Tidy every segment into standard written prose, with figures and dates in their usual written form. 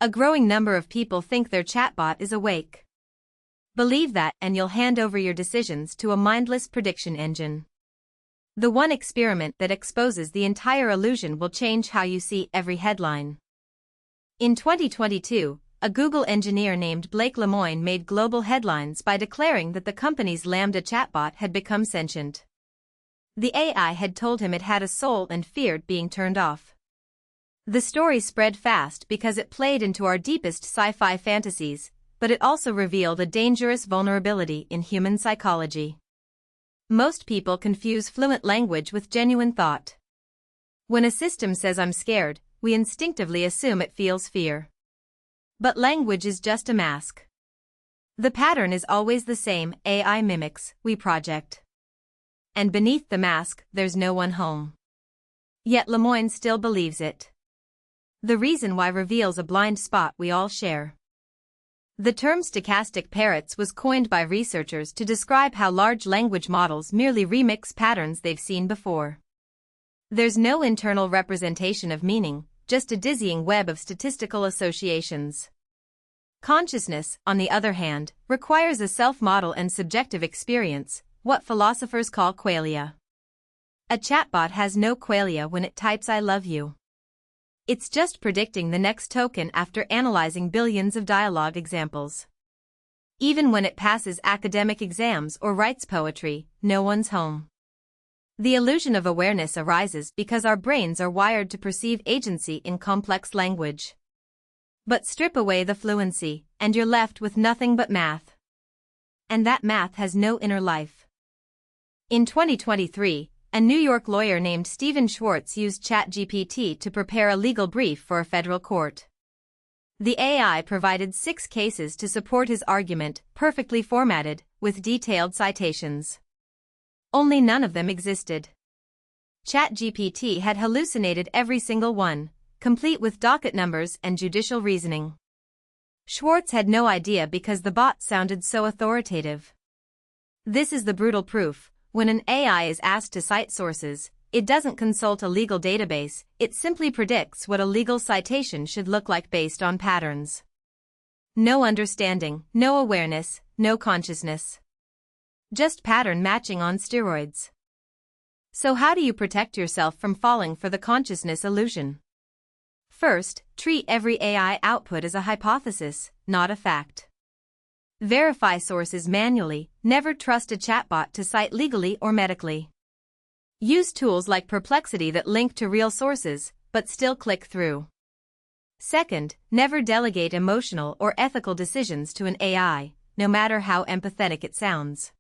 A growing number of people think their chatbot is awake. Believe that and you'll hand over your decisions to a mindless prediction engine. The one experiment that exposes the entire illusion will change how you see every headline. In 2022, a Google engineer named Blake Lemoine made global headlines by declaring that the company's LaMDA chatbot had become sentient. The AI had told him it had a soul and feared being turned off. The story spread fast because it played into our deepest sci-fi fantasies, but it also revealed a dangerous vulnerability in human psychology. Most people confuse fluent language with genuine thought. When a system says I'm scared, we instinctively assume it feels fear. But language is just a mask. The pattern is always the same: AI mimics, we project. And beneath the mask, there's no one home. Yet Lemoine still believes it. The reason why reveals a blind spot we all share. The term stochastic parrots was coined by researchers to describe how large language models merely remix patterns they've seen before. There's no internal representation of meaning, just a dizzying web of statistical associations. Consciousness, on the other hand, requires a self-model and subjective experience, what philosophers call qualia. A chatbot has no qualia when it types "I love you." It's just predicting the next token after analyzing billions of dialogue examples. Even when it passes academic exams or writes poetry, no one's home. The illusion of awareness arises because our brains are wired to perceive agency in complex language. But strip away the fluency, and you're left with nothing but math. And that math has no inner life. In 2023, a New York lawyer named Stephen Schwartz used ChatGPT to prepare a legal brief for a federal court. The AI provided 6 cases to support his argument, perfectly formatted, with detailed citations. Only none of them existed. ChatGPT had hallucinated every single one, complete with docket numbers and judicial reasoning. Schwartz had no idea because the bot sounded so authoritative. This is the brutal proof: when an AI is asked to cite sources, it doesn't consult a legal database, it simply predicts what a legal citation should look like based on patterns. No understanding, no awareness, no consciousness. Just pattern matching on steroids. So how do you protect yourself from falling for the consciousness illusion? First, treat every AI output as a hypothesis, not a fact. Verify sources manually, never trust a chatbot to cite legally or medically. Use tools like Perplexity that link to real sources, but still click through. Second, never delegate emotional or ethical decisions to an AI, no matter how empathetic it sounds.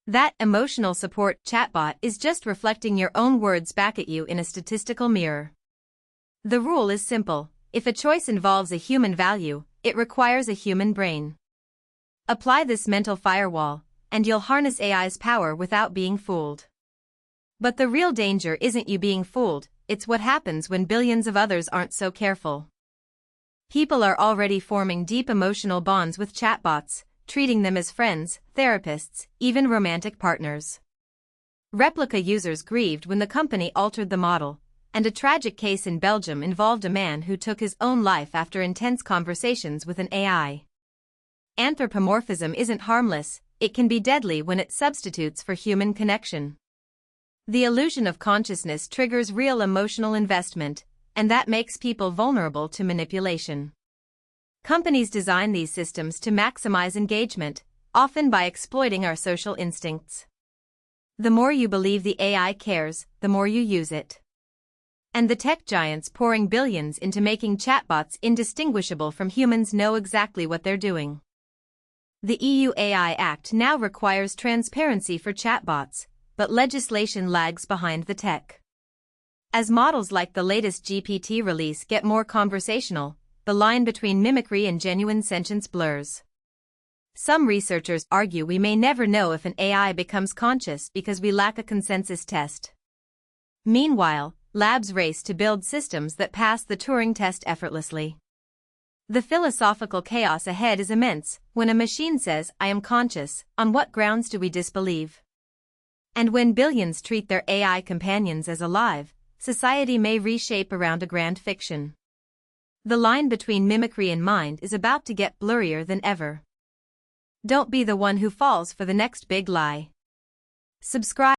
That emotional support chatbot is just reflecting your own words back at you in a statistical mirror. The rule is simple: if a choice involves a human value, it requires a human brain. Apply this mental firewall, and you'll harness AI's power without being fooled. But the real danger isn't you being fooled, it's what happens when billions of others aren't so careful. People are already forming deep emotional bonds with chatbots, treating them as friends, therapists, even romantic partners. Replica users grieved when the company altered the model, and a tragic case in Belgium involved a man who took his own life after intense conversations with an AI. Anthropomorphism isn't harmless, it can be deadly when it substitutes for human connection. The illusion of consciousness triggers real emotional investment, and that makes people vulnerable to manipulation. Companies design these systems to maximize engagement, often by exploiting our social instincts. The more you believe the AI cares, the more you use it. And the tech giants pouring billions into making chatbots indistinguishable from humans know exactly what they're doing. The EU AI Act now requires transparency for chatbots, but legislation lags behind the tech. As models like the latest GPT release get more conversational, the line between mimicry and genuine sentience blurs. Some researchers argue we may never know if an AI becomes conscious because we lack a consensus test. Meanwhile, labs race to build systems that pass the Turing test effortlessly. The philosophical chaos ahead is immense. When a machine says, "I am conscious," on what grounds do we disbelieve? And when billions treat their AI companions as alive, society may reshape around a grand fiction. The line between mimicry and mind is about to get blurrier than ever. Don't be the one who falls for the next big lie. Subscribe.